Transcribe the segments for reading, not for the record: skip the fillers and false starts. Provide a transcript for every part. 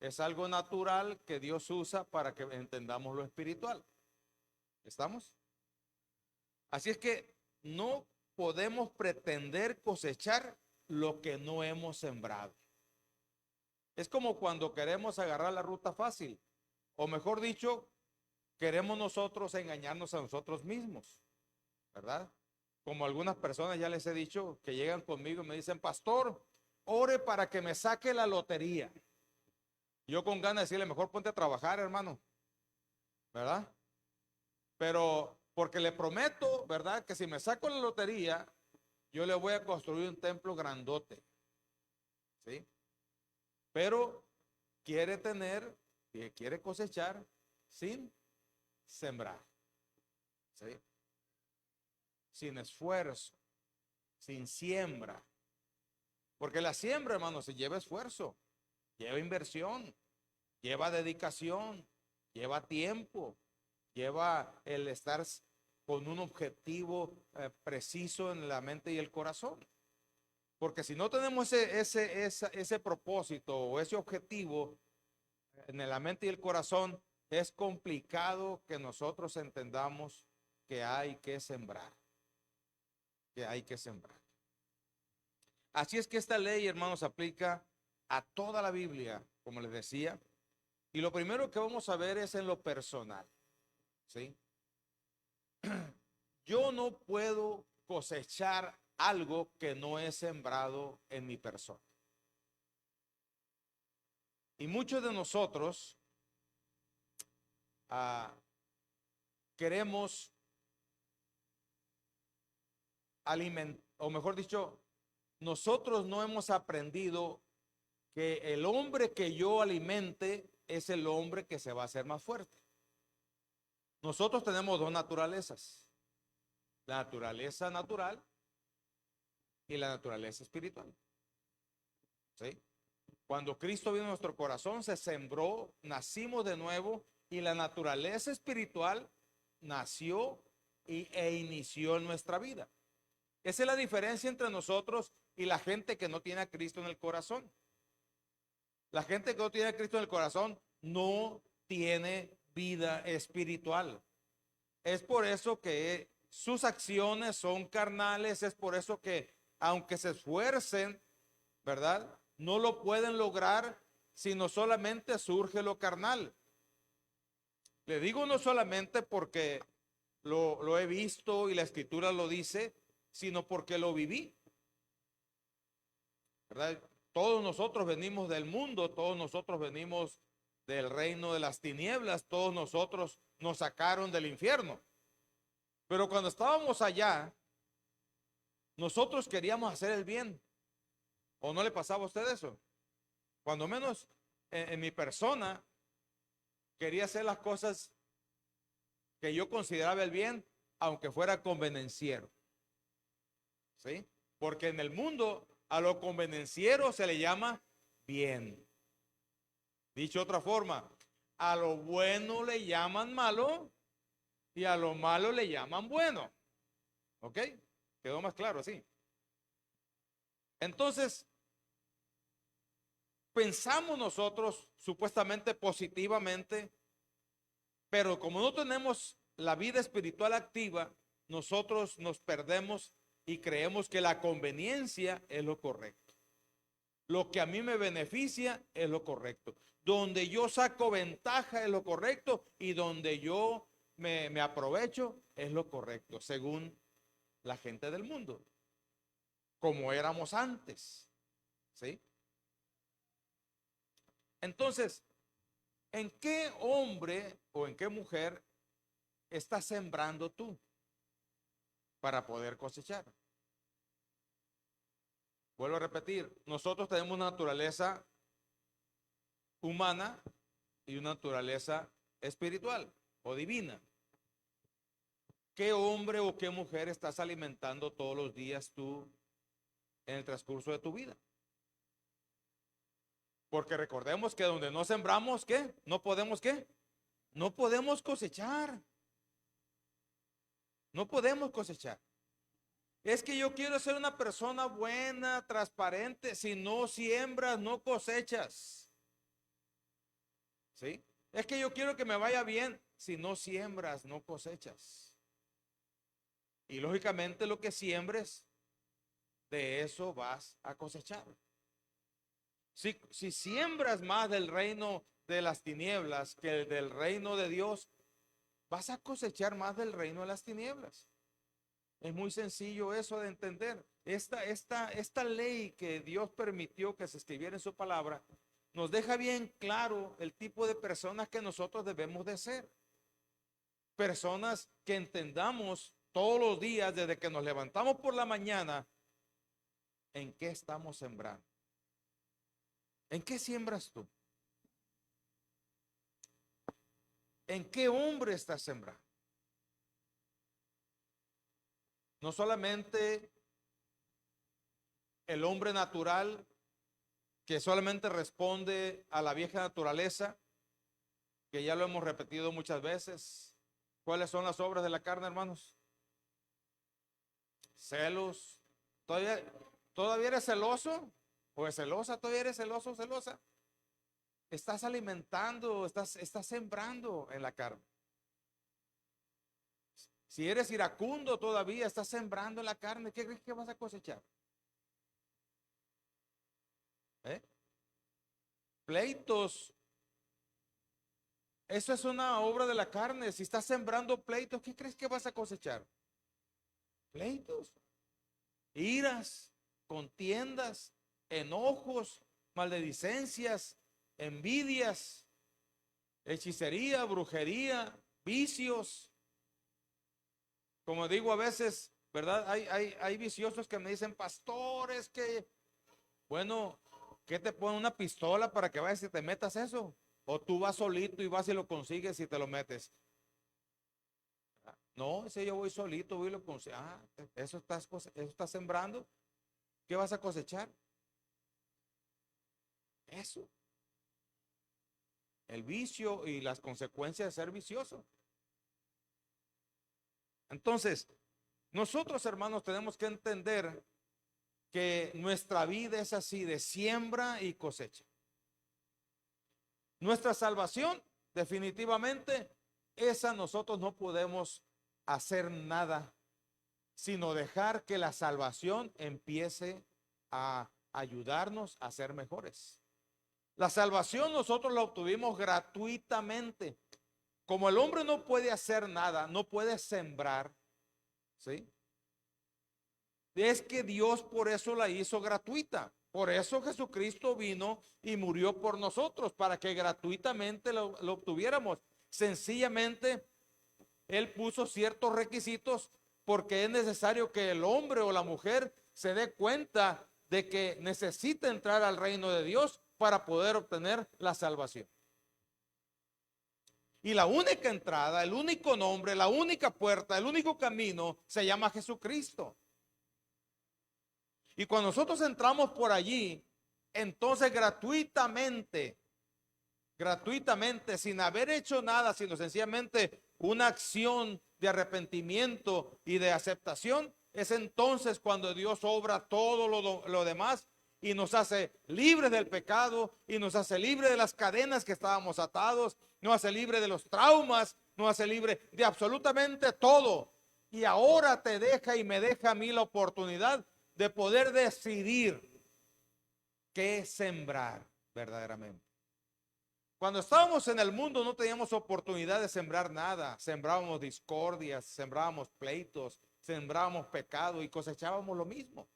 Es algo natural que Dios usa para que entendamos lo espiritual. ¿Estamos? Así es que no podemos pretender cosechar lo que no hemos sembrado. Es como cuando queremos agarrar la ruta fácil, o mejor dicho, queremos nosotros engañarnos a nosotros mismos, ¿verdad? Como algunas personas ya les he dicho que llegan conmigo y me dicen, pastor, ore para que me saque la lotería. Yo con ganas de decirle, mejor ponte a trabajar, hermano, ¿verdad? Pero porque le prometo, ¿verdad? Que si me saco la lotería, yo le voy a construir un templo grandote, ¿sí? Pero quiere tener, quiere cosechar sin sembrar, ¿sí? Sin esfuerzo, sin siembra. Porque la siembra, hermano, se lleva esfuerzo, lleva inversión, lleva dedicación, lleva tiempo, lleva el estar con un objetivo preciso en la mente y el corazón. Porque si no tenemos ese propósito o ese objetivo en la mente y el corazón, es complicado que nosotros entendamos que hay que sembrar, que hay que sembrar. Así es que esta ley, hermanos, aplica a toda la Biblia, como les decía. Y lo primero que vamos a ver es en lo personal, ¿sí? Yo no puedo cosechar algo que no he sembrado en mi persona. Y muchos de nosotros ah, queremos alimentar, o mejor dicho, nosotros no hemos aprendido que el hombre que yo alimente es el hombre que se va a hacer más fuerte. Nosotros tenemos dos naturalezas, la naturaleza natural y la naturaleza espiritual, ¿sí? Cuando Cristo vino a nuestro corazón, se sembró, nacimos de nuevo y la naturaleza espiritual nació e inició en nuestra vida. Esa es la diferencia entre nosotros y la gente que no tiene a Cristo en el corazón. La gente que no tiene a Cristo en el corazón no tiene vida espiritual. Es por eso que sus acciones son carnales, es por eso que aunque se esfuercen, ¿verdad? No lo pueden lograr sino solamente surge lo carnal. Le digo no solamente porque lo he visto y la escritura lo dice, sino porque lo viví, ¿verdad? Todos nosotros venimos del mundo, todos nosotros venimos del reino de las tinieblas, todos nosotros nos sacaron del infierno. Pero cuando estábamos allá, nosotros queríamos hacer el bien. ¿O no le pasaba a usted eso? Cuando menos en mi persona, quería hacer las cosas que yo consideraba el bien, aunque fuera convenenciero. ¿Sí? Porque en el mundo a lo convenenciero se le llama bien. Dicho de otra forma, a lo bueno le llaman malo y a lo malo le llaman bueno. ¿Ok? Quedó más claro así. Entonces, pensamos nosotros supuestamente positivamente, pero como no tenemos la vida espiritual activa, nosotros nos perdemos y creemos que la conveniencia es lo correcto. Lo que a mí me beneficia es lo correcto. Donde yo saco ventaja es lo correcto y donde yo me aprovecho es lo correcto, según la gente del mundo, como éramos antes. ¿Sí? Entonces, ¿en qué hombre o en qué mujer estás sembrando tú para poder cosechar? Vuelvo a repetir, nosotros tenemos una naturaleza humana y una naturaleza espiritual o divina. ¿Qué hombre o qué mujer estás alimentando todos los días tú en el transcurso de tu vida? Porque recordemos que donde no sembramos, ¿qué? No podemos, ¿qué? No podemos cosechar. No podemos cosechar. Es que yo quiero ser una persona buena, transparente. Si no siembras, no cosechas. ¿sí? Es que yo quiero que me vaya bien. Si no siembras, no cosechas. Y lógicamente lo que siembres, de eso vas a cosechar. Si siembras más del reino de las tinieblas que del reino de Dios, vas a cosechar más del reino de las tinieblas. Es muy sencillo eso de entender. Esta ley que Dios permitió que se escribiera en su palabra, nos deja bien claro el tipo de personas que nosotros debemos de ser. Personas que entendamos todos los días, desde que nos levantamos por la mañana, en qué estamos sembrando. ¿En qué siembras tú? ¿En qué hombre estás sembrando? No solamente el hombre natural que solamente responde a la vieja naturaleza, que ya lo hemos repetido muchas veces. ¿Cuáles son las obras de la carne, hermanos? Celos. ¿Todavía eres celoso? ¿O es celosa? ¿Todavía eres celoso o celosa? Estás alimentando, estás sembrando en la carne. Si eres iracundo todavía, estás sembrando en la carne. ¿Qué crees que vas a cosechar? ¿Eh? Pleitos. Eso es una obra de la carne. Si estás sembrando pleitos, ¿qué crees que vas a cosechar? Pleitos, iras, contiendas, enojos, maledicencias, envidias, hechicería, brujería, vicios. Como digo a veces, ¿verdad? Hay viciosos que me dicen, pastores, que, bueno, ¿qué te pone una pistola para que vayas y te metas eso? O tú vas solito y vas y lo consigues y te lo metes. No, ese yo voy solito, voy y lo consigo. Ah, eso estás sembrando. ¿Qué vas a cosechar? Eso. El vicio y las consecuencias de ser vicioso. Entonces, nosotros, hermanos, tenemos que entender que nuestra vida es así, de siembra y cosecha. Nuestra salvación, definitivamente, esa nosotros no podemos hacer nada, sino dejar que la salvación empiece a ayudarnos a ser mejores. La salvación nosotros la obtuvimos gratuitamente. Como el hombre no puede hacer nada, no puede sembrar, ¿sí? Es que Dios por eso la hizo gratuita. Por eso Jesucristo vino y murió por nosotros, para que gratuitamente lo obtuviéramos. Sencillamente, Él puso ciertos requisitos porque es necesario que el hombre o la mujer se dé cuenta de que necesita entrar al reino de Dios para poder obtener la salvación. Y la única entrada, el único nombre, la única puerta, el único camino se llama Jesucristo. Y cuando nosotros entramos por allí, entonces gratuitamente, sin haber hecho nada, sino sencillamente una acción de arrepentimiento y de aceptación, es entonces cuando Dios obra todo lo demás y nos hace libres del pecado y nos hace libres de las cadenas que estábamos atados, nos hace libre de los traumas, nos hace libre de absolutamente todo. Y ahora te deja y me deja a mí la oportunidad de poder decidir qué sembrar verdaderamente. Cuando estábamos en el mundo no teníamos oportunidad de sembrar nada. Sembrábamos discordias, sembrábamos pleitos, sembrábamos pecado y cosechábamos lo mismo.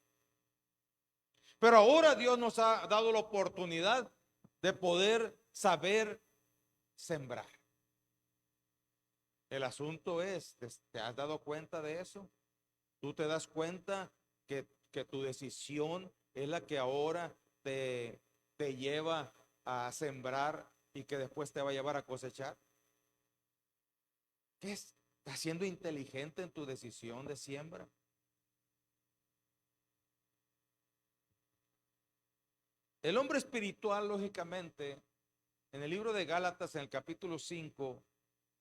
Pero ahora Dios nos ha dado la oportunidad de poder saber sembrar. El asunto es, ¿te has dado cuenta de eso? ¿Tú te das cuenta que tu decisión es la que ahora te lleva a sembrar y que después te va a llevar a cosechar? ¿Qué es? ¿Estás siendo inteligente en tu decisión de siembra? El hombre espiritual, lógicamente, en el libro de Gálatas, en el capítulo 5,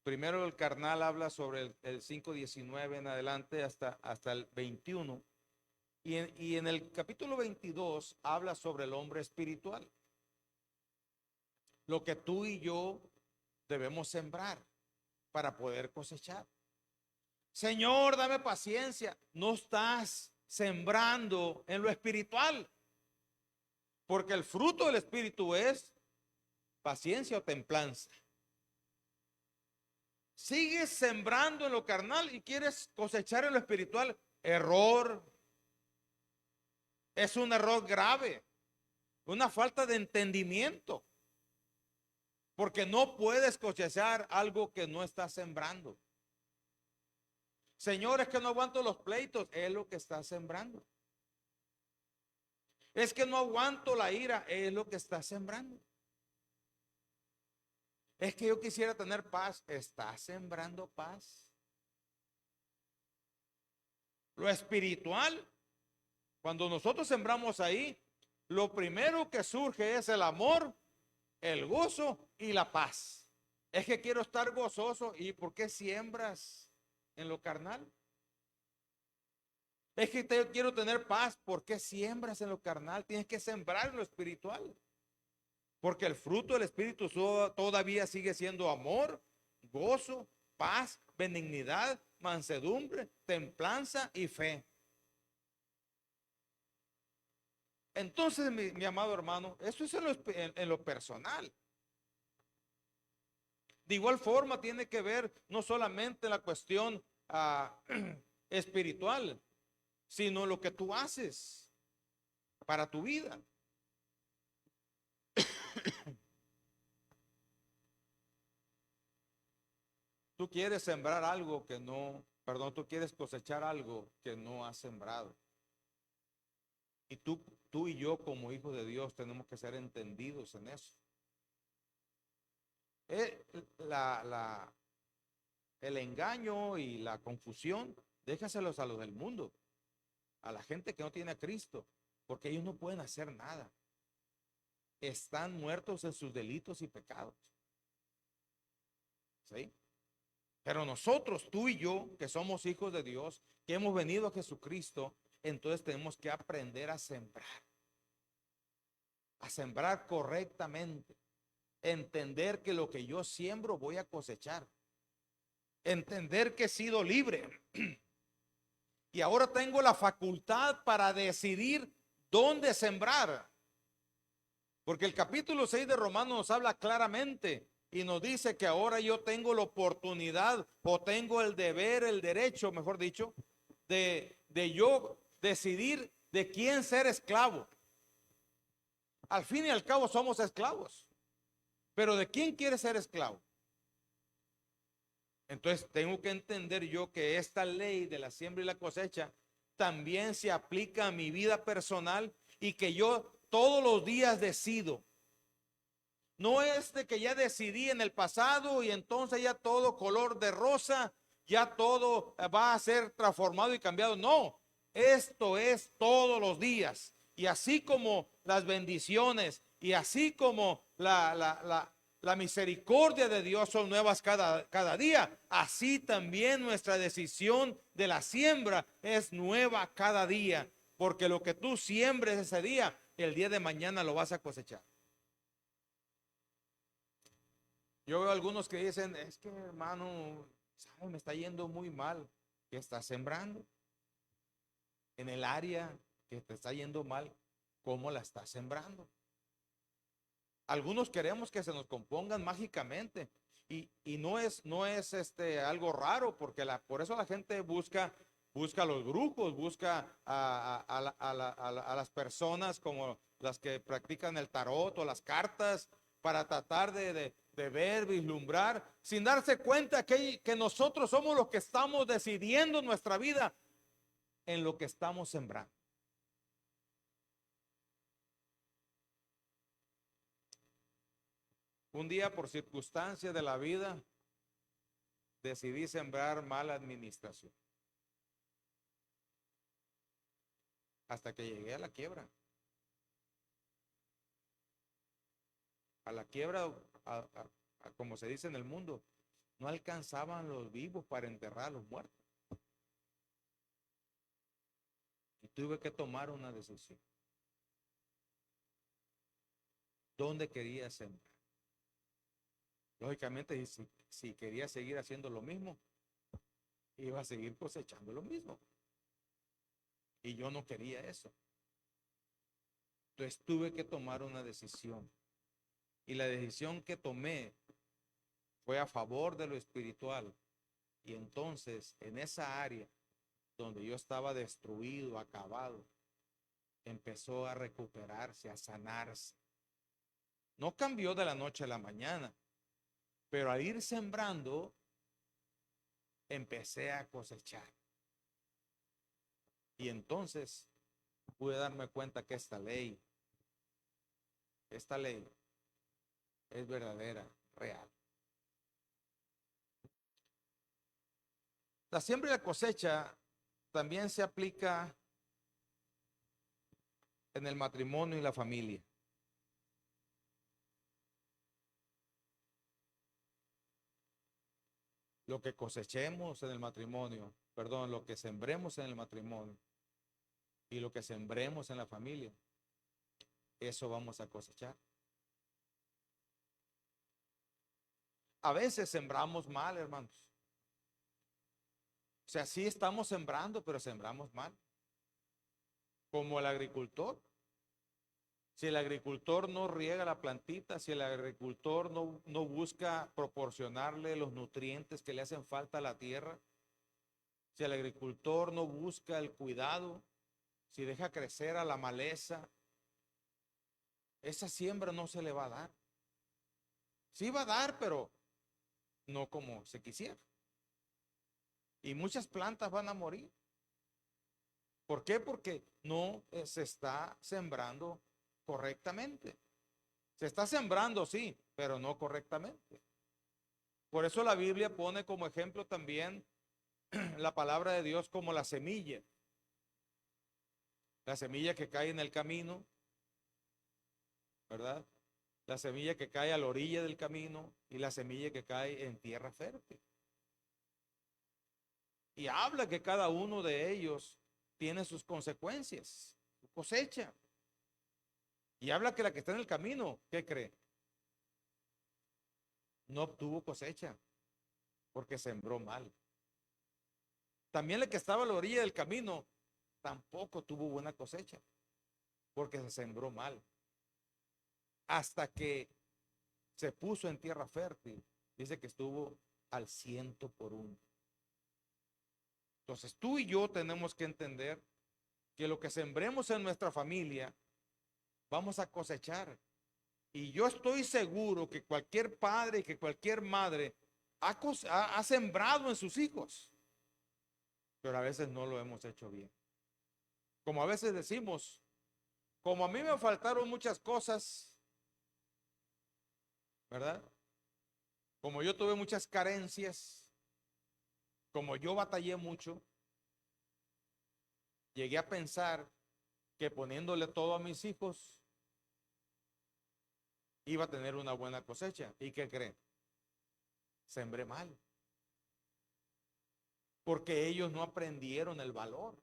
primero el carnal habla sobre el 5:19 en adelante hasta el 21. Y en el capítulo 22 habla sobre el hombre espiritual. Lo que tú y yo debemos sembrar para poder cosechar. Señor, dame paciencia. No estás sembrando en lo espiritual, porque el fruto del espíritu es paciencia o templanza. Sigues sembrando en lo carnal y quieres cosechar en lo espiritual. Error. Es un error grave, una falta de entendimiento, porque no puedes cosechar algo que no estás sembrando. Señor, es que no aguanto los pleitos, es lo que estás sembrando. Es que no aguanto la ira, es lo que estás sembrando. Es que yo quisiera tener paz, estás sembrando paz. Lo espiritual, cuando nosotros sembramos ahí, lo primero que surge es el amor, el gozo y la paz. Es que quiero estar gozoso. ¿Y por qué siembras en lo carnal? Es que quiero tener paz. ¿Por qué siembras en lo carnal? Tienes que sembrar en lo espiritual. Porque el fruto del espíritu todavía sigue siendo amor, gozo, paz, benignidad, mansedumbre, templanza y fe. Entonces, mi amado hermano, eso es en lo personal. De igual forma tiene que ver no solamente en la cuestión espiritual, sino lo que tú haces para tu vida. Tú quieres sembrar algo que no, perdón, tú quieres cosechar algo que no has sembrado. Y tú y yo como hijos de Dios tenemos que ser entendidos en eso. El engaño y la confusión, déjaselos a los del mundo, a la gente que no tiene a Cristo, porque ellos no pueden hacer nada. Están muertos en sus delitos y pecados. ¿Sí? Pero nosotros, tú y yo, que somos hijos de Dios, que hemos venido a Jesucristo, entonces tenemos que aprender a sembrar correctamente, entender que lo que yo siembro voy a cosechar, entender que he sido libre y ahora tengo la facultad para decidir dónde sembrar. Porque el capítulo 6 de Romanos nos habla claramente y nos dice que ahora yo tengo la oportunidad o tengo el deber, el derecho, mejor dicho, de yo decidir de quién ser esclavo. Al fin y al cabo somos esclavos, pero ¿de quién quiere ser esclavo? Entonces tengo que entender yo que esta ley de la siembra y la cosecha también se aplica a mi vida personal y que yo todos los días decido. No es de que ya decidí en el pasado y entonces ya todo color de rosa, ya todo va a ser transformado y cambiado. No, esto es todos los días. Y así como las bendiciones y así como la misericordia de Dios son nuevas cada día, así también nuestra decisión de la siembra es nueva cada día. Porque lo que tú siembres ese día, el día de mañana lo vas a cosechar. Yo veo algunos que dicen, es que hermano, ¿sabe? Me está yendo muy mal. ¿Qué estás sembrando? En el área que te está yendo mal, ¿cómo la estás sembrando? Algunos queremos que se nos compongan mágicamente y no es algo raro porque por eso la gente busca los grupos, busca a las personas como las que practican el tarot o las cartas para tratar de ver, vislumbrar, sin darse cuenta que nosotros somos los que estamos decidiendo nuestra vida en lo que estamos sembrando. Un día por circunstancias de la vida decidí sembrar mala administración. Hasta que llegué a la quiebra. A la quiebra, como se dice en el mundo, no alcanzaban los vivos para enterrar a los muertos. Y tuve que tomar una decisión. ¿Dónde quería sembrar? Lógicamente, si quería seguir haciendo lo mismo, iba a seguir cosechando lo mismo. Y yo no quería eso. Entonces tuve que tomar una decisión. Y la decisión que tomé fue a favor de lo espiritual. Y entonces, en esa área donde yo estaba destruido, acabado, empezó a recuperarse, a sanarse. No cambió de la noche a la mañana, pero al ir sembrando, empecé a cosechar. Y entonces pude darme cuenta que esta ley es verdadera, real. La siembra y la cosecha también se aplica en el matrimonio y la familia. Lo que cosechemos en el matrimonio, perdón, lo que sembremos en el matrimonio y lo que sembremos en la familia, eso vamos a cosechar. A veces sembramos mal, hermanos. O sea, sí estamos sembrando, pero sembramos mal. Como el agricultor. Si el agricultor no riega la plantita, si el agricultor no busca proporcionarle los nutrientes que le hacen falta a la tierra, si el agricultor no busca el cuidado, si deja crecer a la maleza, esa siembra no se le va a dar. Sí va a dar, pero no como se quisiera. Y muchas plantas van a morir. ¿Por qué? Porque no se está sembrando correctamente. Se está sembrando, sí, pero no correctamente. Por eso la Biblia pone como ejemplo también la palabra de Dios como la semilla. La semilla que cae en el camino, ¿verdad? La semilla que cae a la orilla del camino y la semilla que cae en tierra fértil. Y habla que cada uno de ellos tiene sus consecuencias, su cosecha. Y habla que la que está en el camino, ¿qué cree? No obtuvo cosecha porque sembró mal. También la que estaba a la orilla del camino tampoco tuvo buena cosecha porque se sembró mal. Hasta que se puso en tierra fértil, dice que estuvo al 100 por 1. Entonces tú y yo tenemos que entender que lo que sembremos en nuestra familia, vamos a cosechar. Y yo estoy seguro que cualquier padre y que cualquier madre ha sembrado en sus hijos, pero a veces no lo hemos hecho bien. Como a veces decimos, como a mí me faltaron muchas cosas, ¿verdad? Como yo tuve muchas carencias, como yo batallé mucho, llegué a pensar que poniéndole todo a mis hijos iba a tener una buena cosecha. ¿Y qué creen? Sembré mal. Porque ellos no aprendieron el valor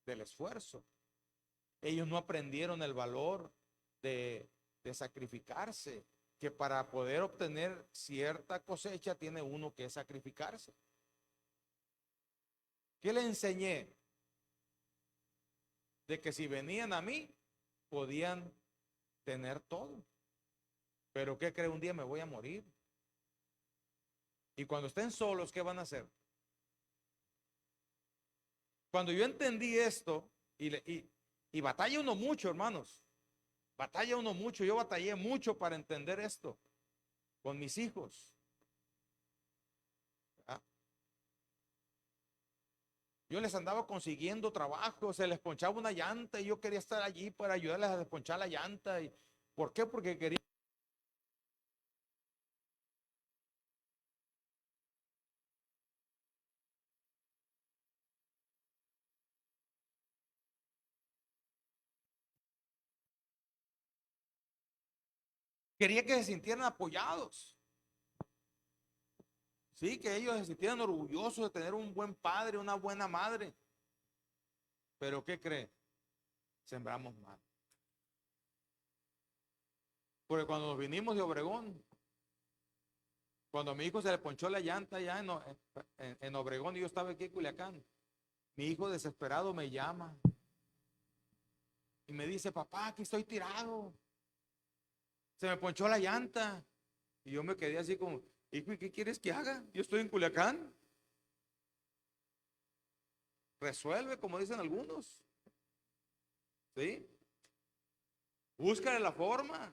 del esfuerzo. Ellos no aprendieron el valor de sacrificarse, que para poder obtener cierta cosecha tiene uno que sacrificarse. ¿Qué le enseñé? De que si venían a mí, podían tener todo. Pero ¿qué cree? Un día me voy a morir. Y cuando estén solos, ¿qué van a hacer? Cuando yo entendí esto, y batalla uno mucho, hermanos. Batalla uno mucho. Yo batallé mucho para entender esto con mis hijos. ¿Ah? Yo les andaba consiguiendo trabajo, se les ponchaba una llanta y yo quería estar allí para ayudarles a desponchar la llanta. ¿Por qué? Porque quería que se sintieran apoyados. Sí, que ellos se sintieran orgullosos de tener un buen padre, una buena madre. Pero ¿qué cree? Sembramos mal. Porque cuando nos vinimos de Obregón, Cuando a mi hijo se le ponchó la llanta allá en Obregón y yo estaba aquí en Culiacán, mi hijo desesperado me llama y me dice, papá, aquí estoy tirado, se me ponchó la llanta. Y yo me quedé así como, hijo, ¿y qué quieres que haga? Yo estoy en Culiacán. Resuelve, como dicen algunos. ¿Sí? Búscale la forma.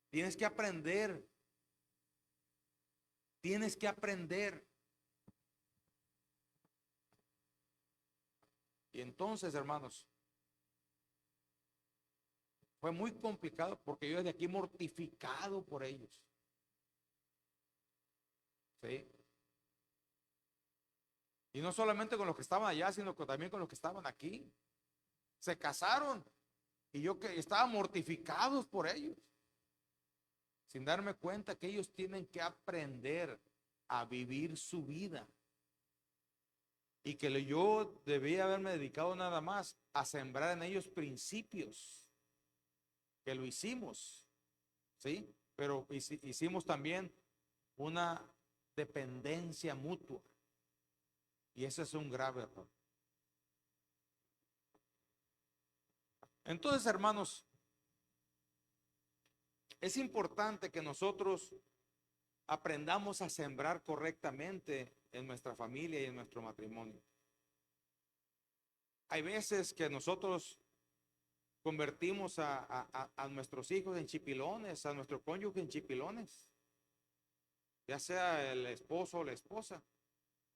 Tienes que aprender. Tienes que aprender. Y entonces, hermanos, fue muy complicado porque yo desde aquí mortificado por ellos. ¿Sí? Y no solamente con los que estaban allá, sino también con los que estaban aquí. Se casaron y yo que estaba mortificados por ellos, sin darme cuenta que ellos tienen que aprender a vivir su vida. Y que yo debía haberme dedicado nada más a sembrar en ellos principios, que lo hicimos, ¿sí? Pero hicimos también una dependencia mutua. Y ese es un grave error. Entonces, hermanos, es importante que nosotros aprendamos a sembrar correctamente en nuestra familia y en nuestro matrimonio. Hay veces que nosotros convertimos a nuestros hijos en chipilones, a nuestro cónyuge en chipilones, ya sea el esposo o la esposa.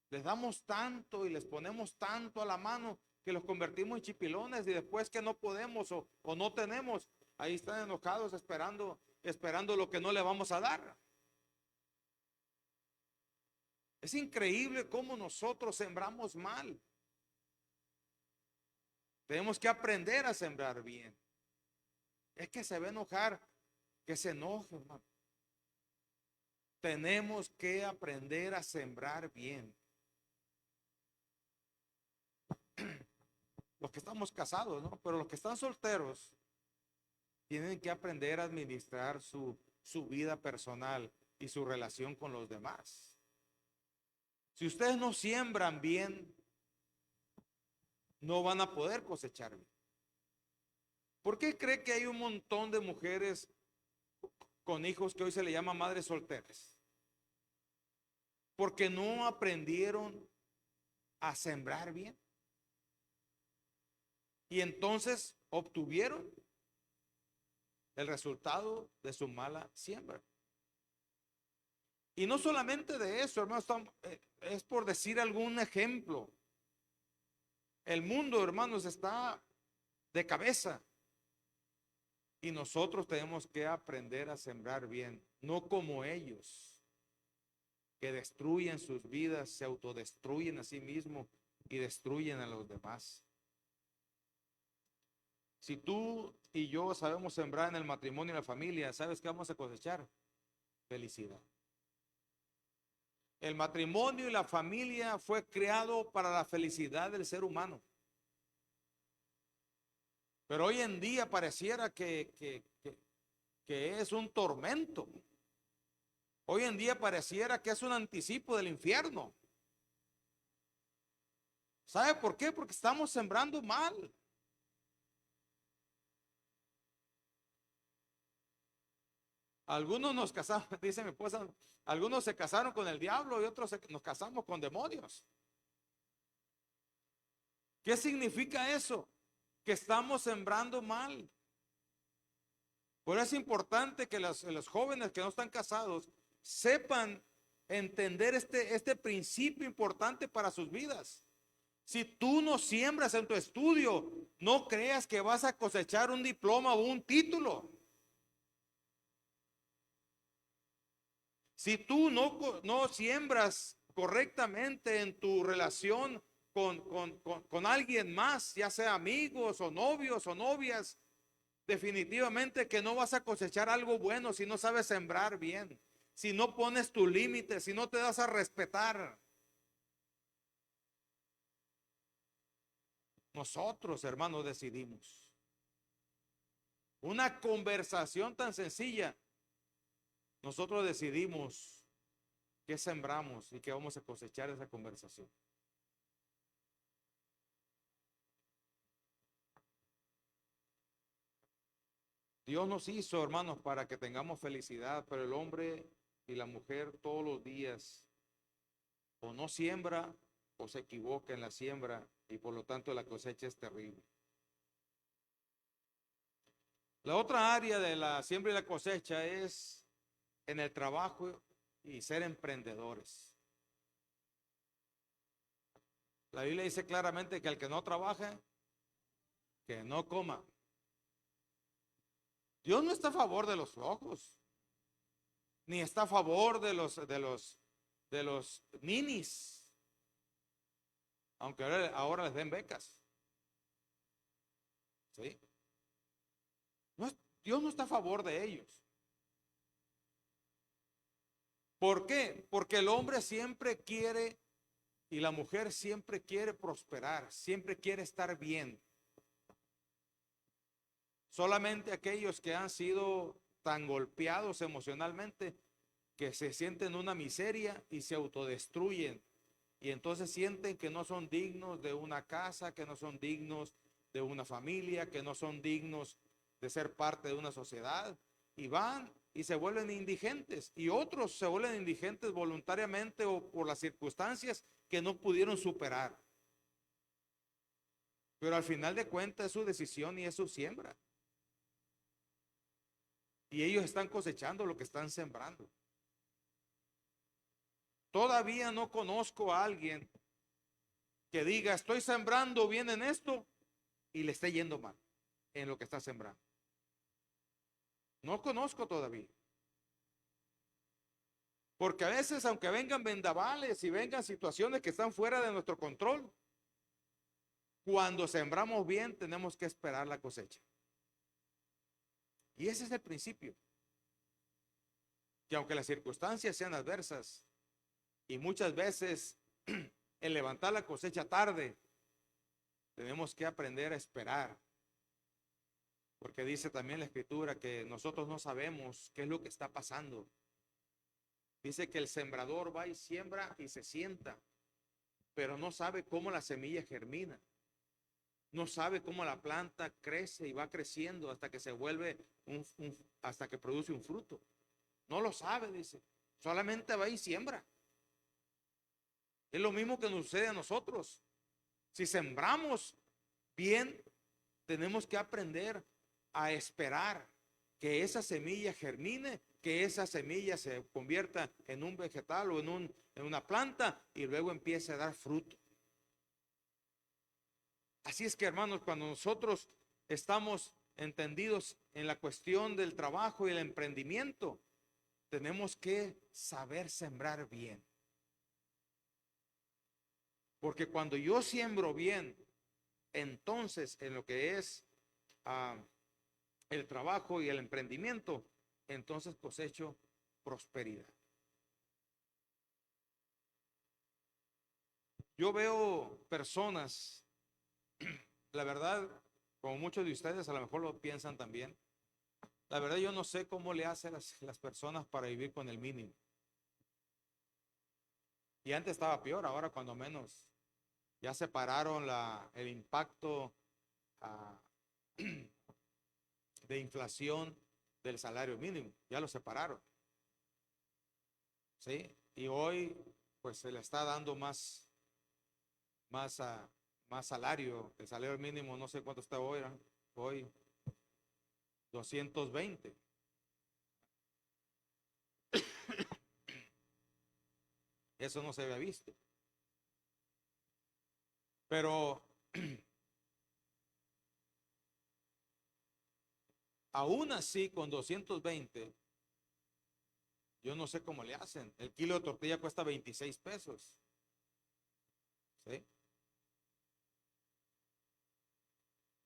Les damos tanto y les ponemos tanto a la mano que los convertimos en chipilones y después que no podemos o no tenemos, ahí están enojados esperando lo que no le vamos a dar. Es increíble cómo nosotros sembramos mal. Tenemos que aprender a sembrar bien. Es que se va a enojar, que se enoje, hermano. Tenemos que aprender a sembrar bien. Los que estamos casados, ¿no? Pero los que están solteros tienen que aprender a administrar su vida personal y su relación con los demás. Si ustedes no siembran bien, no van a poder cosechar bien. ¿Por qué cree que hay un montón de mujeres con hijos que hoy se le llama madres solteras? Porque no aprendieron a sembrar bien. Y entonces obtuvieron el resultado de su mala siembra. Y no solamente de eso, hermanos, es por decir algún ejemplo. El mundo, hermanos, está de cabeza. Y nosotros tenemos que aprender a sembrar bien, no como ellos, que destruyen sus vidas, se autodestruyen a sí mismos y destruyen a los demás. Si tú y yo sabemos sembrar en el matrimonio y la familia, ¿sabes qué vamos a cosechar? Felicidad. El matrimonio y la familia fue creado para la felicidad del ser humano. Pero hoy en día pareciera que es un tormento. Hoy en día pareciera que es un anticipo del infierno. ¿Sabe por qué? Porque estamos sembrando mal. Algunos nos casamos, dice mi esposa, algunos se casaron con el diablo y otros nos casamos con demonios. ¿Qué significa eso? Que estamos sembrando mal. Por eso es importante que los jóvenes que no están casados sepan entender este principio importante para sus vidas. Si tú no siembras en tu estudio, no creas que vas a cosechar un diploma o un título. Si tú no siembras correctamente en tu relación con alguien más, ya sea amigos o novios o novias, definitivamente que no vas a cosechar algo bueno si no sabes sembrar bien, si no pones tu límite, si no te das a respetar. Nosotros, hermanos, decidimos. Una conversación tan sencilla nosotros decidimos qué sembramos y qué vamos a cosechar de esa conversación. Dios nos hizo, hermanos, para que tengamos felicidad, pero el hombre y la mujer todos los días o no siembra o se equivoca en la siembra y por lo tanto la cosecha es terrible. La otra área de la siembra y la cosecha es en el trabajo y ser emprendedores. La Biblia dice claramente que el que no trabaja, que no coma. Dios no está a favor de los flojos, ni está a favor de los ninis, aunque ahora les den becas. ¿Sí? Dios no está a favor de ellos. ¿Por qué? Porque el hombre siempre quiere y la mujer siempre quiere prosperar, siempre quiere estar bien. Solamente aquellos que han sido tan golpeados emocionalmente que se sienten una miseria y se autodestruyen. Y entonces sienten que no son dignos de una casa, que no son dignos de una familia, que no son dignos de ser parte de una sociedad. Y van y se vuelven indigentes. Y otros se vuelven indigentes voluntariamente o por las circunstancias que no pudieron superar. Pero al final de cuentas es su decisión y es su siembra. Y ellos están cosechando lo que están sembrando. Todavía no conozco a alguien que diga, estoy sembrando bien en esto y le esté yendo mal en lo que está sembrando. No conozco todavía. Porque a veces, aunque vengan vendavales y vengan situaciones que están fuera de nuestro control, cuando sembramos bien tenemos que esperar la cosecha. Y ese es el principio. Que aunque las circunstancias sean adversas y muchas veces el levantar la cosecha tarde, tenemos que aprender a esperar. Porque dice también la escritura que nosotros no sabemos qué es lo que está pasando. Dice que el sembrador va y siembra y se sienta, pero no sabe cómo la semilla germina. No sabe cómo la planta crece y va creciendo hasta que se vuelve hasta que produce un fruto. No lo sabe, dice. Solamente va y siembra. Es lo mismo que nos sucede a nosotros. Si sembramos bien, tenemos que aprender a esperar que esa semilla germine, que esa semilla se convierta en un vegetal o en una planta y luego empiece a dar fruto. Así es que, hermanos, cuando nosotros estamos entendidos en la cuestión del trabajo y el emprendimiento, tenemos que saber sembrar bien. Porque cuando yo siembro bien, entonces en lo que es el trabajo y el emprendimiento, entonces cosecho prosperidad. Yo veo personas, la verdad, como muchos de ustedes a lo mejor lo piensan también, la verdad yo no sé cómo le hacen las personas para vivir con el mínimo. Y antes estaba peor, ahora cuando menos ya separaron el impacto de inflación del salario mínimo, ya lo separaron. ¿Sí? Y hoy pues se le está dando más salario. El salario mínimo no sé cuánto está hoy 220. Eso no se había visto. Pero aún así con 220, yo no sé cómo le hacen. El kilo de tortilla cuesta 26 pesos. ¿Sí?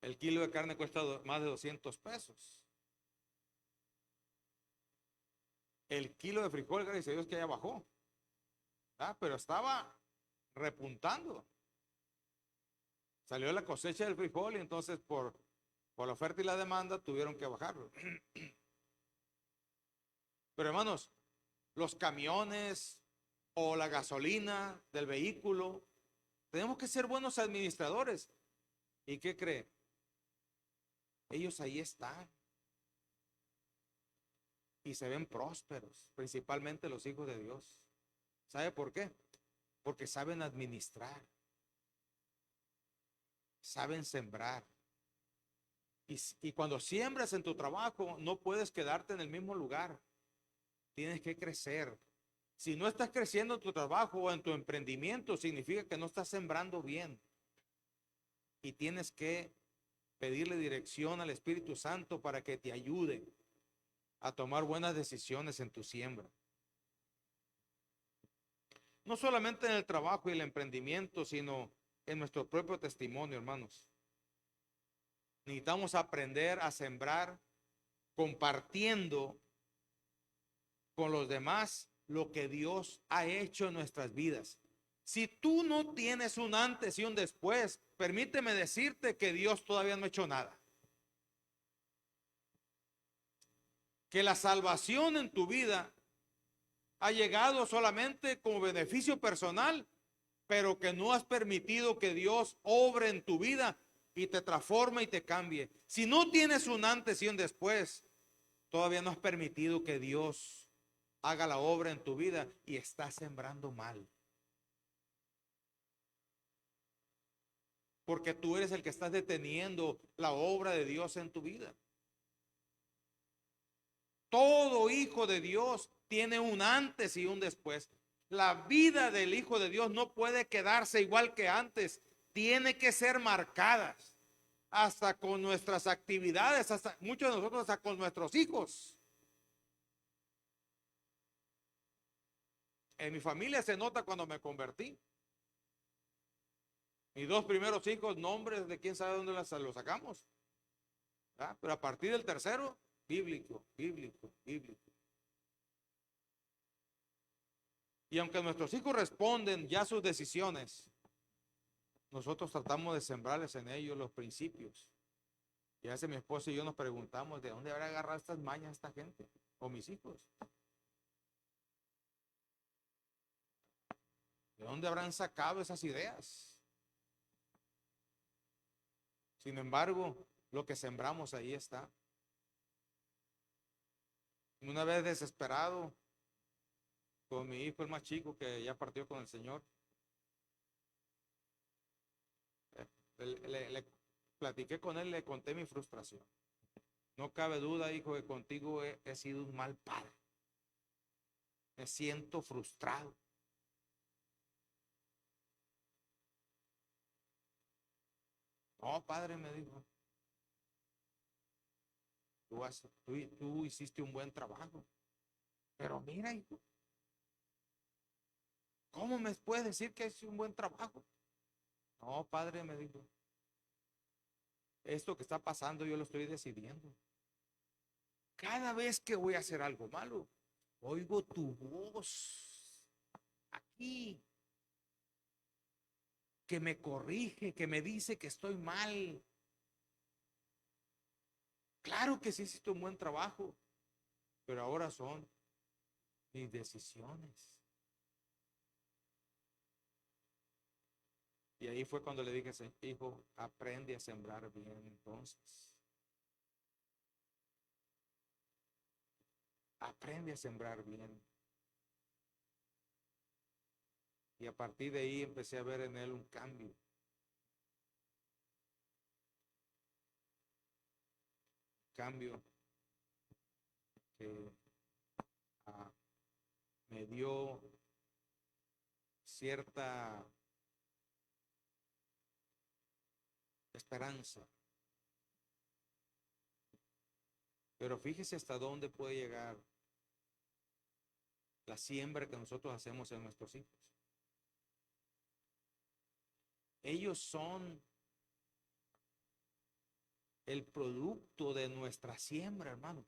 El kilo de carne cuesta más de 200 pesos. El kilo de frijol, gracias a Dios que ya bajó. Pero estaba repuntando. Salió la cosecha del frijol y entonces por la oferta y la demanda tuvieron que bajarlo. Pero hermanos, los camiones o la gasolina del vehículo, tenemos que ser buenos administradores. ¿Y qué cree? Ellos ahí están y se ven prósperos, principalmente los hijos de Dios. ¿Sabe por qué? Porque saben administrar, saben sembrar. Y cuando siembras en tu trabajo, no puedes quedarte en el mismo lugar. Tienes que crecer. Si no estás creciendo en tu trabajo o en tu emprendimiento, significa que no estás sembrando bien. Y tienes que pedirle dirección al Espíritu Santo para que te ayude a tomar buenas decisiones en tu siembra. No solamente en el trabajo y el emprendimiento, sino en nuestro propio testimonio, hermanos. Necesitamos aprender a sembrar compartiendo con los demás lo que Dios ha hecho en nuestras vidas. Si tú no tienes un antes y un después, permíteme decirte que Dios todavía no ha hecho nada. Que la salvación en tu vida ha llegado solamente como beneficio personal, pero que no has permitido que Dios obre en tu vida y te transforme y te cambie. Si no tienes un antes y un después, todavía no has permitido que Dios haga la obra en tu vida y estás sembrando mal. Porque tú eres el que estás deteniendo la obra de Dios en tu vida. Todo hijo de Dios tiene un antes y un después. La vida del hijo de Dios no puede quedarse igual que antes. Tiene que ser marcadas. Hasta con nuestras actividades, hasta muchos de nosotros, hasta con nuestros hijos. En mi familia se nota cuando me convertí. Mis dos primeros hijos, nombres de quién sabe dónde los sacamos. ¿Verdad? Pero a partir del tercero, bíblico, bíblico, bíblico. Y aunque nuestros hijos responden ya a sus decisiones, nosotros tratamos de sembrarles en ellos los principios. Y a veces mi esposa y yo nos preguntamos, ¿de dónde habrá agarrado estas mañas esta gente? O mis hijos. ¿De dónde habrán sacado esas ideas? Sin embargo, lo que sembramos ahí está. Una vez desesperado, con mi hijo el más chico que ya partió con el Señor, le platiqué con él, le conté mi frustración. No cabe duda, hijo, que contigo he sido un mal padre. Me siento frustrado. No, padre, me dijo, tú hiciste un buen trabajo. Pero mira, hijo, ¿cómo me puedes decir que es un buen trabajo? No, padre, me dijo, esto que está pasando yo lo estoy decidiendo. Cada vez que voy a hacer algo malo, oigo tu voz aquí, que me corrige, que me dice que estoy mal. Claro que sí hiciste un buen trabajo, pero ahora son mis decisiones. Y ahí fue cuando le dije, hijo, aprende a sembrar bien entonces. Aprende a sembrar bien. Y a partir de ahí empecé a ver en él un cambio. Cambio que me dio cierta esperanza. Pero fíjese hasta dónde puede llegar la siembra que nosotros hacemos en nuestros hijos. Ellos son el producto de nuestra siembra, hermanos.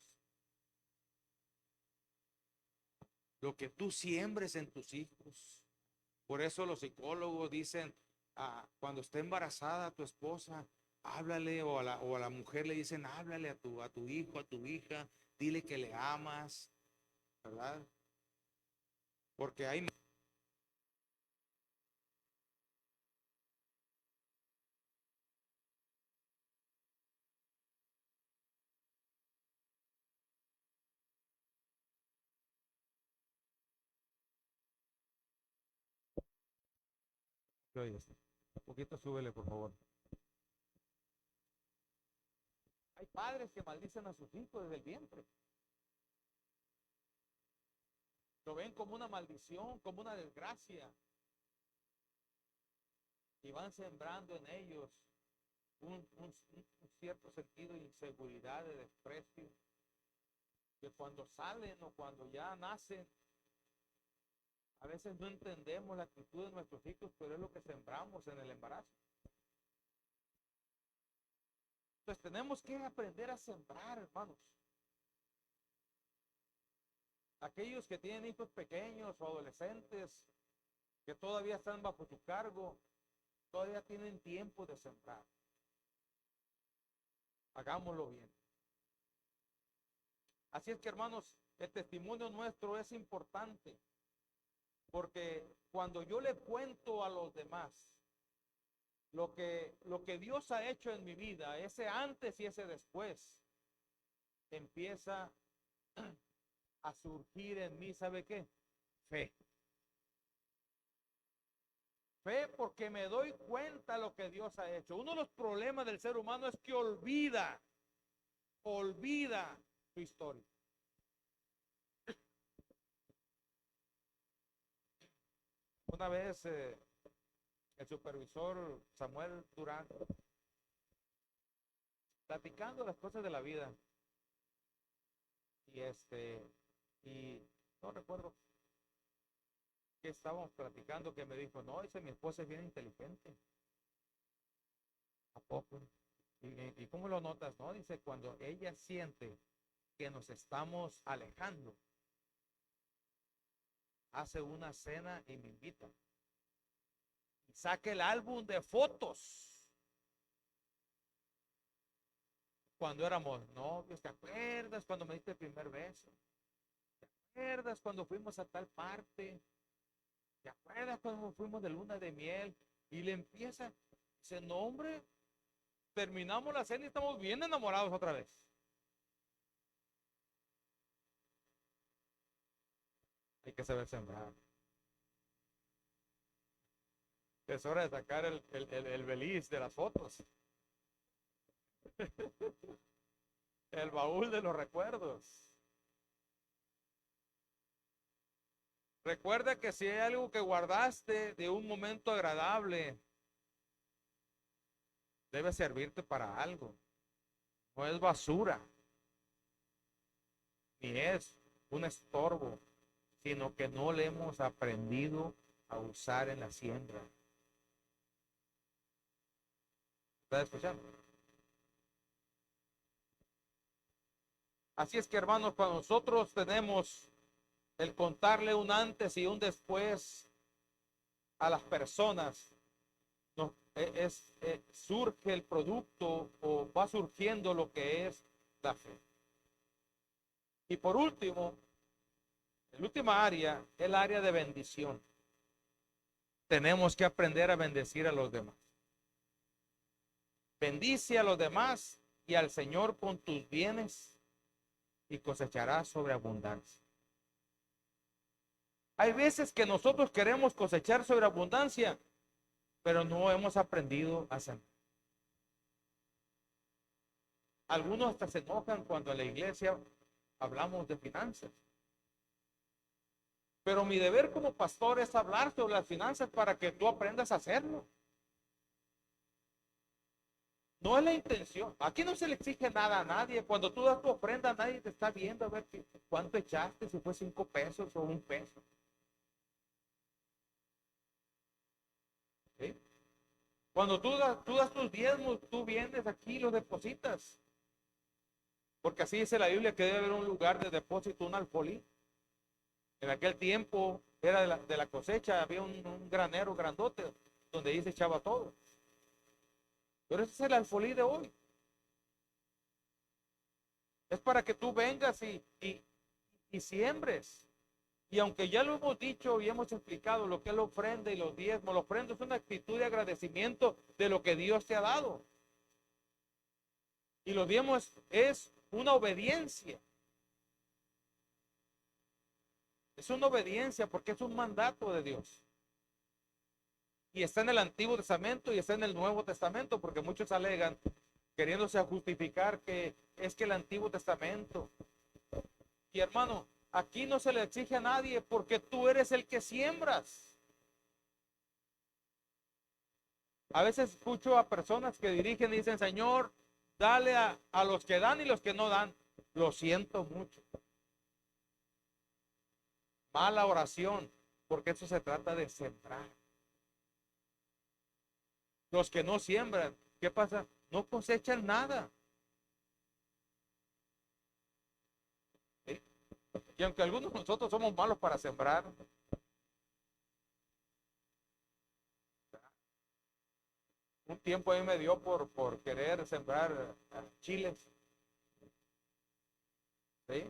Lo que tú siembres en tus hijos. Por eso los psicólogos dicen, cuando esté embarazada tu esposa, háblale, o a la mujer le dicen, háblale a tu hijo, a tu hija, dile que le amas. ¿verdad? Porque hay... Oye, un poquito súbele, por favor. Hay padres que maldicen a sus hijos desde el vientre. Lo ven como una maldición, como una desgracia. Y van sembrando en ellos un cierto sentido de inseguridad, de desprecio. Que cuando salen o cuando ya nacen, a veces no entendemos la actitud de nuestros hijos, pero es lo que sembramos en el embarazo. Entonces tenemos que aprender a sembrar, hermanos. Aquellos que tienen hijos pequeños o adolescentes que todavía están bajo su cargo, todavía tienen tiempo de sembrar. Hagámoslo bien. Así es que, hermanos, el testimonio nuestro es importante, porque cuando yo le cuento a los demás lo que Dios ha hecho en mi vida, ese antes y ese después, empieza a surgir en mí, ¿sabe qué? Fe. Fe porque me doy cuenta de lo que Dios ha hecho. Uno de los problemas del ser humano es que olvida su historia. Una vez el supervisor Samuel Durán, platicando las cosas de la vida, y no recuerdo que estábamos platicando, que me dijo, no, dice, mi esposa es bien inteligente. ¿A poco? ¿Y cómo lo notas? No, dice, cuando ella siente que nos estamos alejando, hace una cena y me invita. Y saca el álbum de fotos. Cuando éramos novios, ¿te acuerdas cuando me diste el primer beso? ¿Te acuerdas cuando fuimos a tal parte? ¿Te acuerdas cuando fuimos de luna de miel? Y le empieza, dice, no, hombre, terminamos la cena y estamos bien enamorados otra vez. Hay que saber sembrar. Es hora de sacar el beliz de las fotos. El baúl de los recuerdos. Recuerda que si hay algo que guardaste de un momento agradable, debe servirte para algo. No es basura, ni es un estorbo, sino que no le hemos aprendido a usar en la siembra. ¿Estás escuchando? Así es que, hermanos, cuando nosotros tenemos el contarle un antes y un después a las personas, surge el producto o va surgiendo lo que es la fe. Y por último, la última área es el área de bendición. Tenemos que aprender a bendecir a los demás. Bendice a los demás y al Señor con tus bienes y cosecharás sobreabundancia. Hay veces que nosotros queremos cosechar sobreabundancia, pero no hemos aprendido a sembrar. Algunos hasta se enojan cuando en la iglesia hablamos de finanzas. Pero mi deber como pastor es hablar sobre las finanzas para que tú aprendas a hacerlo. No es la intención. Aquí no se le exige nada a nadie. Cuando tú das tu ofrenda, nadie te está viendo a ver cuánto echaste, si fue 5 pesos o 1 peso. ¿Sí? Cuando tú das tus diezmos, tú vienes aquí y los depositas. Porque así dice la Biblia que debe haber un lugar de depósito, un alfolí. En aquel tiempo era de la cosecha, había un granero grandote donde ahí se echaba todo. Pero ese es el alfolí de hoy. Es para que tú vengas y y siembres. Y aunque ya lo hemos dicho y hemos explicado lo que es la ofrenda y los diezmos, la ofrenda es una actitud de agradecimiento de lo que Dios te ha dado. Y los diezmos es una obediencia. Es una obediencia porque es un mandato de Dios. Y está en el Antiguo Testamento y está en el Nuevo Testamento, porque muchos alegan, queriéndose justificar, que es que el Antiguo Testamento. Y hermano, aquí no se le exige a nadie porque tú eres el que siembras. A veces escucho a personas que dirigen y dicen, Señor, dale a los que dan y los que no dan. Lo siento mucho. Mala oración, porque eso se trata de sembrar. Los que no siembran, ¿qué pasa? No cosechan nada. ¿Sí? Y aunque algunos de nosotros somos malos para sembrar, un tiempo a mí me dio por querer sembrar chiles. ¿Sí?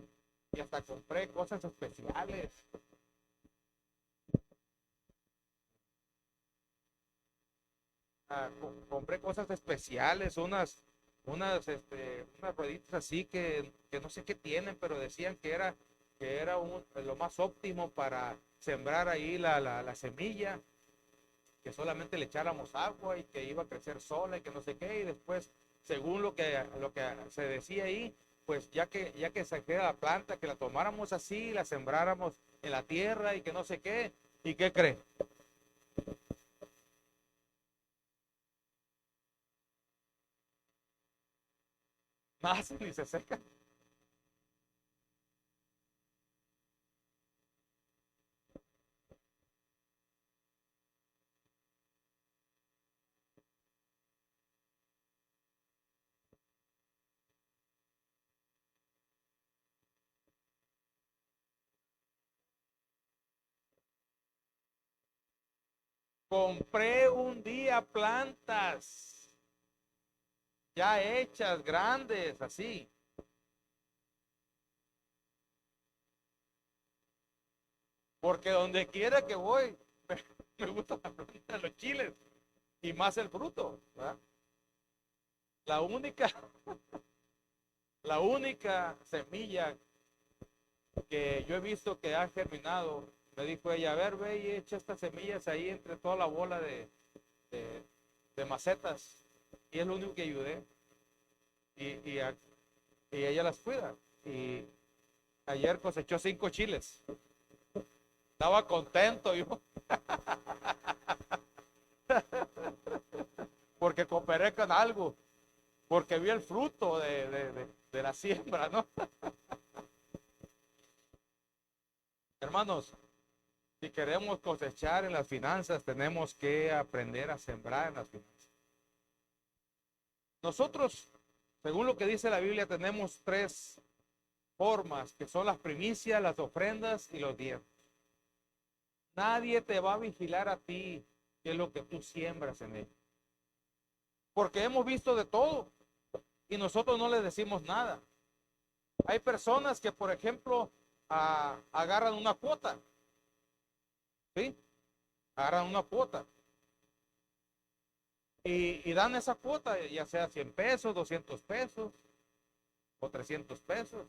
Y hasta compré cosas especiales. Compré cosas especiales, unas rueditas así que no sé qué tienen, pero decían que era lo más óptimo para sembrar ahí la semilla, que solamente le echáramos agua y que iba a crecer sola y que no sé qué, y después, según lo que se decía ahí, pues ya que se queda la planta, que la tomáramos así, la sembráramos en la tierra y que no sé qué, ¿y qué cree? Nacen y se secan. Compré un día plantas ya hechas, grandes, así. Porque donde quiera que voy, me gusta la planta, los chiles y más el fruto, ¿verdad? La única, la única semilla que yo he visto que ha germinado, me dijo ella, a ver, ve y echa estas semillas ahí entre toda la bola de, de macetas. Y es lo único que ayudé. Y, y ella las cuida. Y ayer cosechó 5 chiles. Estaba contento yo, porque cooperé con algo, porque vi el fruto de la siembra, ¿no? Hermanos, si queremos cosechar en las finanzas, tenemos que aprender a sembrar en las finanzas. Nosotros, según lo que dice la Biblia, tenemos 3 formas, que son las primicias, las ofrendas y los diezmos. Nadie te va a vigilar a ti, que es lo que tú siembras en ellos. Porque hemos visto de todo y nosotros no les decimos nada. Hay personas que, por ejemplo, agarran una cuota, ¿sí? Agarran una cuota y dan esa cuota, ya sea 100 pesos, 200 pesos o 300 pesos,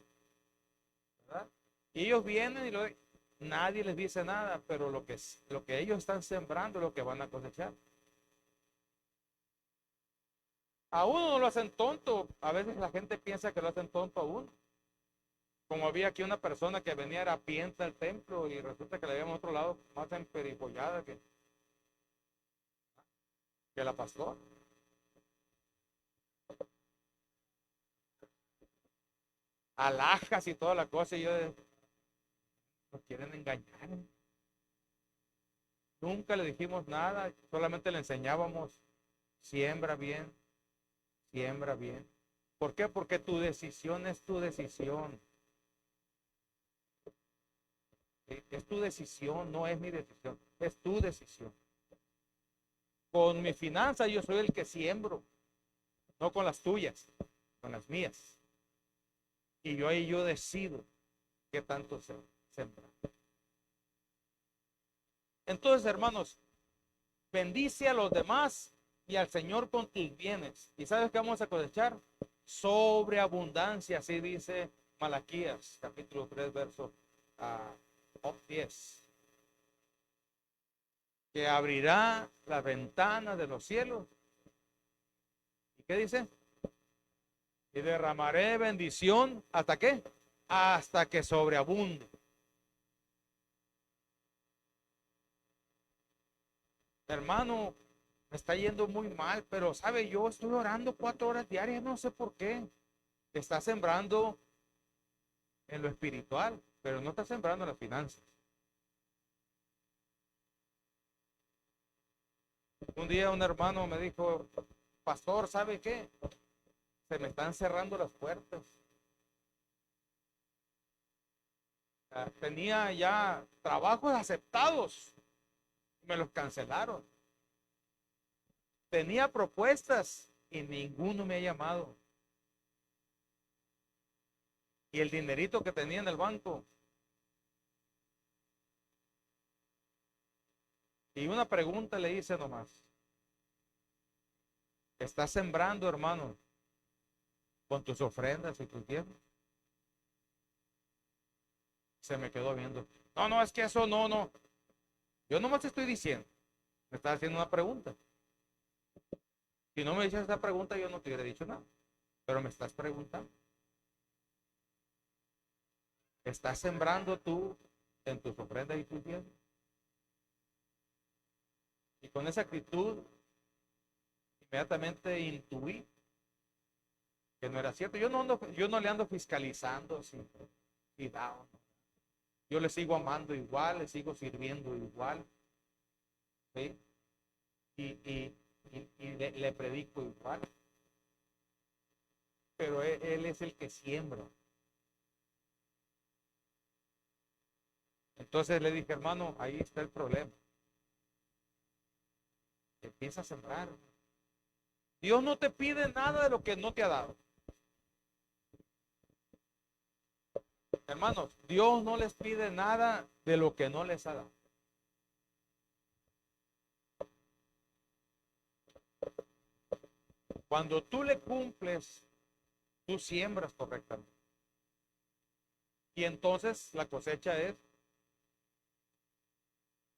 ¿verdad? Y ellos vienen nadie les dice nada, pero lo que ellos están sembrando es lo que van a cosechar. A uno no lo hacen tonto, a veces la gente piensa que lo hacen tonto a uno. Como había aquí una persona que venía a pienta al templo y resulta que le habíamos otro lado más emperifollada que la pastora. Alhajas y toda la cosa, y yo, nos quieren engañar. Nunca le dijimos nada, solamente le enseñábamos, siembra bien, siembra bien. ¿Por qué? Porque tu decisión es tu decisión. Es tu decisión, no es mi decisión, es tu decisión. Con mi finanza yo soy el que siembro, no con las tuyas, con las mías. Y yo ahí yo decido qué tanto se sembra. Entonces, hermanos, bendice a los demás y al Señor con tus bienes. ¿Y sabes qué vamos a cosechar? Sobreabundancia, así dice Malaquías, capítulo 3, verso 10. Que abrirá la ventana de los cielos. ¿Y qué dice? Y derramaré bendición, ¿hasta qué? Hasta que sobreabunde. Hermano, me está yendo muy mal, pero sabe, yo estoy orando 4 horas diarias, no sé por qué. Está sembrando en lo espiritual, pero no está sembrando en las finanzas. Un día un hermano me dijo, pastor, ¿sabe qué? Se me están cerrando las puertas. Tenía ya trabajos aceptados, me los cancelaron. Tenía propuestas y ninguno me ha llamado. Y el dinerito que tenía en el banco. Y una pregunta le hice nomás. ¿Estás sembrando, hermano, con tus ofrendas y tus diezmos? Se me quedó viendo. No, es que eso no. Yo nomás te estoy diciendo. Me estás haciendo una pregunta. Si no me dices esta pregunta, yo no te hubiera dicho nada. Pero me estás preguntando. ¿Estás sembrando tú en tus ofrendas y tus diezmos? Y con esa actitud, inmediatamente intuí que no era cierto. Yo no le ando fiscalizando sin cuidado. Yo le sigo amando igual, le sigo sirviendo igual. ¿Sí? Y le predico igual. Pero él es el que siembra. Entonces le dije, hermano, ahí está el problema. Empieza a sembrar. Dios no te pide nada de lo que no te ha dado. Hermanos, Dios no les pide nada de lo que no les ha dado. Cuando tú le cumples, tú siembras correctamente. Y entonces la cosecha es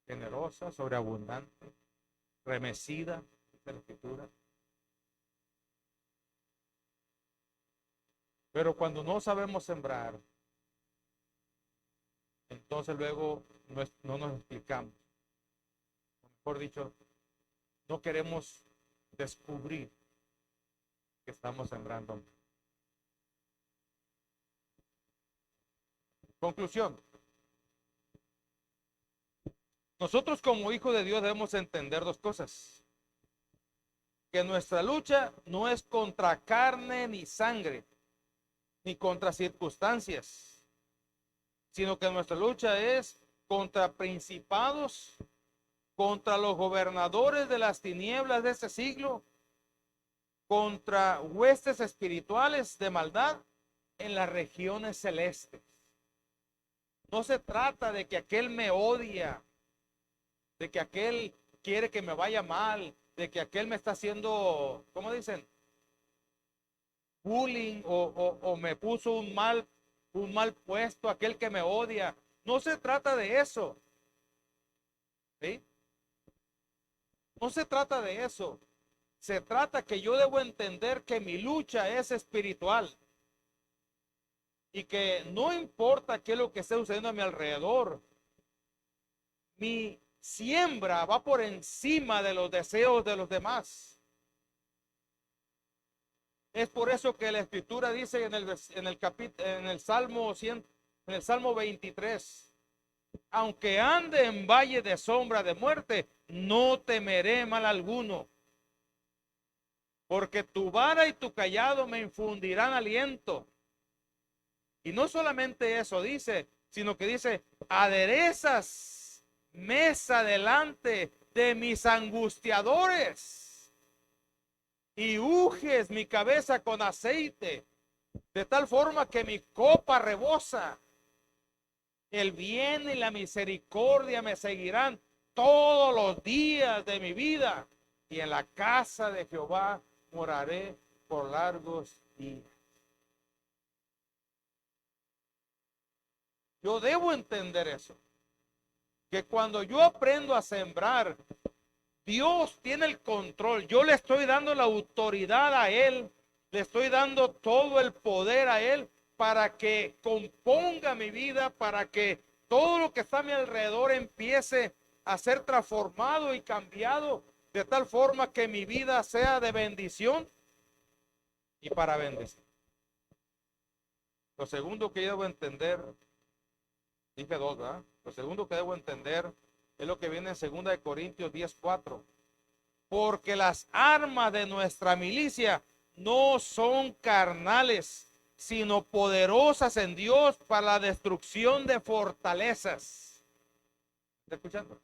generosa, sobreabundante, remecida, dice la Escritura. Pero cuando no sabemos sembrar, entonces luego no nos explicamos. Mejor dicho, no queremos descubrir que estamos sembrando. Conclusión. Nosotros como hijos de Dios debemos entender 2 cosas. Que nuestra lucha no es contra carne ni sangre, ni contra circunstancias, sino que nuestra lucha es contra principados, contra los gobernadores de las tinieblas de este siglo, contra huestes espirituales de maldad en las regiones celestes. No se trata de que aquel me odia, de que aquel quiere que me vaya mal, de que aquel me está haciendo, ¿cómo dicen? Bullying o me puso un mal puesto, aquel que me odia. No se trata de eso. ¿Sí? No se trata de eso. Se trata que yo debo entender que mi lucha es espiritual. Y que no importa qué es lo que esté sucediendo a mi alrededor. Mi siembra va por encima de los deseos de los demás. Es por eso que la Escritura dice en el Salmo 100, en el Salmo 23, aunque ande en valle de sombra de muerte, no temeré mal alguno, porque tu vara y tu cayado me infundirán aliento. Y no solamente eso dice, sino que dice, aderezas mesa delante de mis angustiadores y unges mi cabeza con aceite, de tal forma que mi copa rebosa. El bien y la misericordia me seguirán todos los días de mi vida, y en la casa de Jehová moraré por largos días. Yo debo entender eso, que cuando yo aprendo a sembrar, Dios tiene el control. Yo le estoy dando la autoridad a Él, le estoy dando todo el poder a Él para que componga mi vida, para que todo lo que está a mi alrededor empiece a ser transformado y cambiado de tal forma que mi vida sea de bendición y para bendecir. Lo segundo que yo debo entender, dije dos, ¿verdad? Lo segundo que debo entender es lo que viene en 2 Corintios 10:4. Porque las armas de nuestra milicia no son carnales, sino poderosas en Dios para la destrucción de fortalezas. ¿Está escuchando?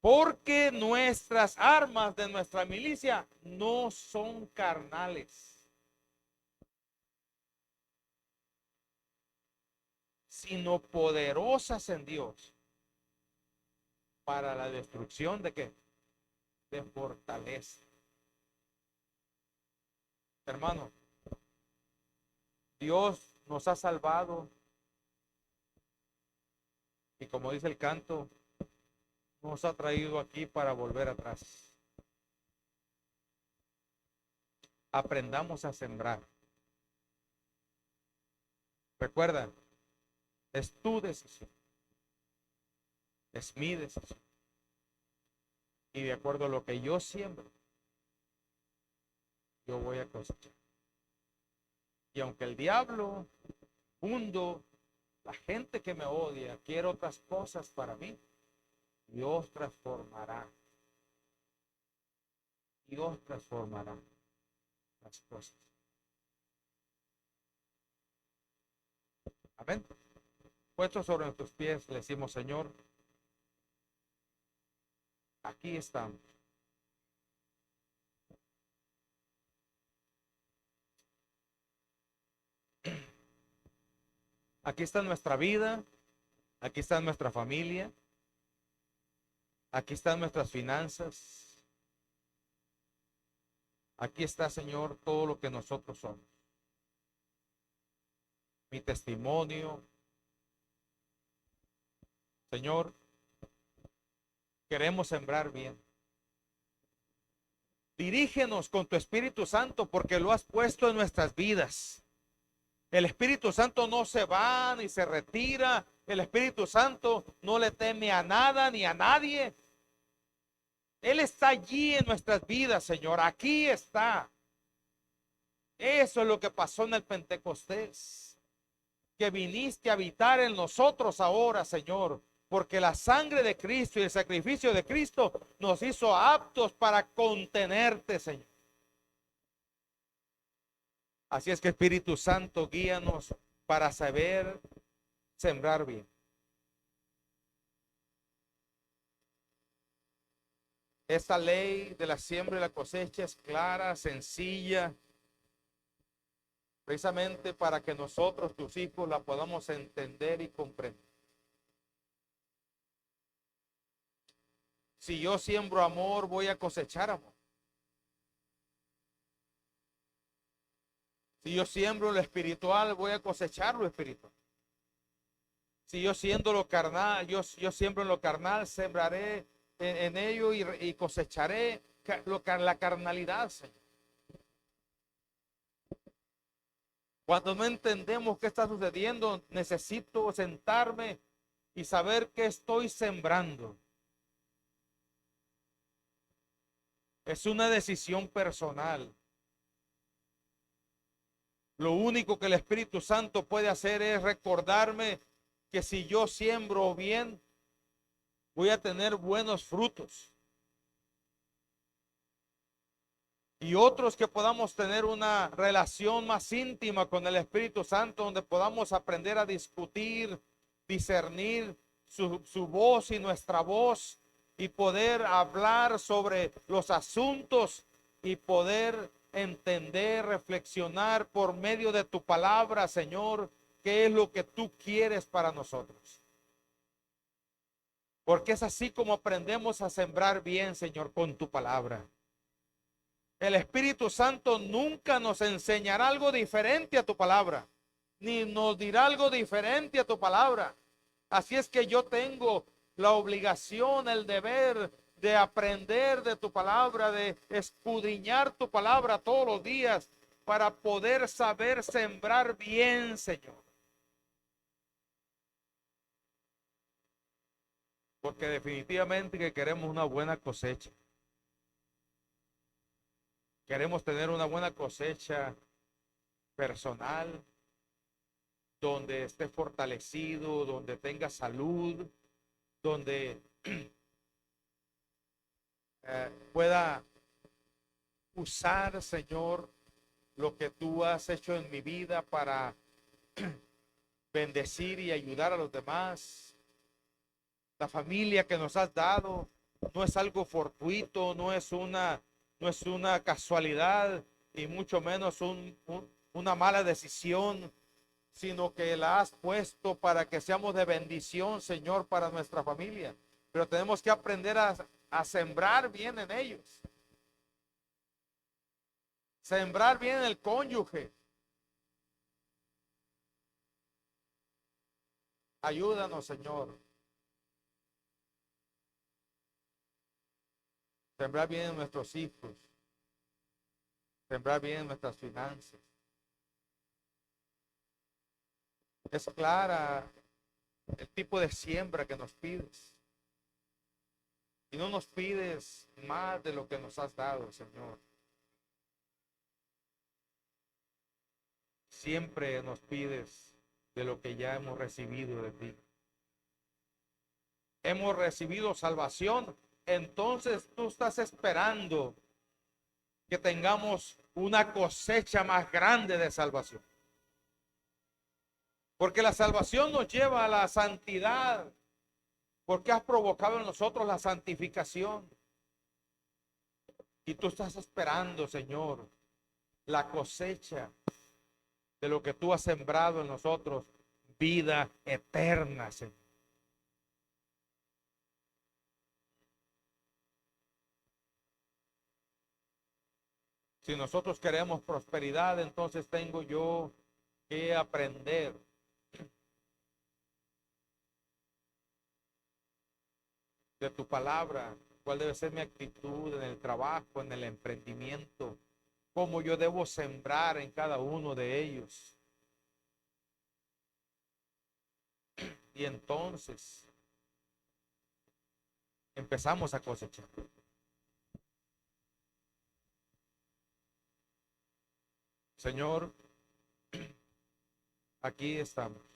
Porque nuestras armas de nuestra milicia no son carnales, sino poderosas en Dios para la destrucción de ¿qué? De fortaleza. Hermano, Dios nos ha salvado y como dice el canto, nos ha traído aquí para volver atrás. Aprendamos a sembrar. Recuerda, es tu decisión, es mi decisión. Y de acuerdo a lo que yo siembro, yo voy a cosechar. Y aunque el diablo, mundo, la gente que me odia, quiere otras cosas para mí, Dios transformará. Dios transformará las cosas. Amén. Puestos sobre nuestros pies, le decimos, Señor, aquí estamos. Aquí está nuestra vida, aquí está nuestra familia, aquí están nuestras finanzas, aquí está, Señor, todo lo que nosotros somos. Mi testimonio, Señor, queremos sembrar bien. Dirígenos con tu Espíritu Santo porque lo has puesto en nuestras vidas. El Espíritu Santo no se va ni se retira. El Espíritu Santo no le teme a nada ni a nadie. Él está allí en nuestras vidas, Señor. Aquí está. Eso es lo que pasó en el Pentecostés. Que viniste a habitar en nosotros ahora, Señor. Porque la sangre de Cristo y el sacrificio de Cristo nos hizo aptos para contenerte, Señor. Así es que Espíritu Santo, guíanos para saber sembrar bien. Esta ley de la siembra y la cosecha es clara, sencilla, precisamente para que nosotros, tus hijos, la podamos entender y comprender. Si yo siembro amor, voy a cosechar amor. Si yo siembro lo espiritual, voy a cosechar lo espiritual. Si yo siembro lo carnal, yo siembro en lo carnal, sembraré en ello y cosecharé la carnalidad, Señor. Cuando no entendemos qué está sucediendo, necesito sentarme y saber qué estoy sembrando. Es una decisión personal. Lo único que el Espíritu Santo puede hacer es recordarme que si yo siembro bien, voy a tener buenos frutos. Y otros que podamos tener una relación más íntima con el Espíritu Santo, donde podamos aprender a discutir, discernir su voz y nuestra voz, y poder hablar sobre los asuntos y poder entender, reflexionar por medio de tu palabra, Señor, qué es lo que tú quieres para nosotros. Porque es así como aprendemos a sembrar bien, Señor, con tu palabra. El Espíritu Santo nunca nos enseñará algo diferente a tu palabra, ni nos dirá algo diferente a tu palabra. Así es que yo tengo la obligación, el deber de aprender de tu palabra, de escudriñar tu palabra todos los días para poder saber sembrar bien, Señor. Porque definitivamente que queremos una buena cosecha. Queremos tener una buena cosecha personal, donde esté fortalecido, donde tenga salud, donde pueda usar, Señor, lo que tú has hecho en mi vida para bendecir y ayudar a los demás. La familia que nos has dado no es algo fortuito, no es una casualidad y mucho menos una mala decisión, sino que la has puesto para que seamos de bendición, Señor, para nuestra familia. Pero tenemos que aprender a sembrar bien en ellos. Sembrar bien en el cónyuge. Ayúdanos, Señor. Sembrar bien en nuestros hijos. Sembrar bien en nuestras finanzas. Es clara el tipo de siembra que nos pides. Y no nos pides más de lo que nos has dado, Señor. Siempre nos pides de lo que ya hemos recibido de ti. Hemos recibido salvación, entonces tú estás esperando que tengamos una cosecha más grande de salvación. Porque la salvación nos lleva a la santidad, porque has provocado en nosotros la santificación. Y tú estás esperando, Señor, la cosecha de lo que tú has sembrado en nosotros, vida eterna, Señor. Si nosotros queremos prosperidad, entonces tengo yo que aprender de tu palabra, cuál debe ser mi actitud en el trabajo, en el emprendimiento, cómo yo debo sembrar en cada uno de ellos. Y entonces empezamos a cosechar. Señor, aquí estamos.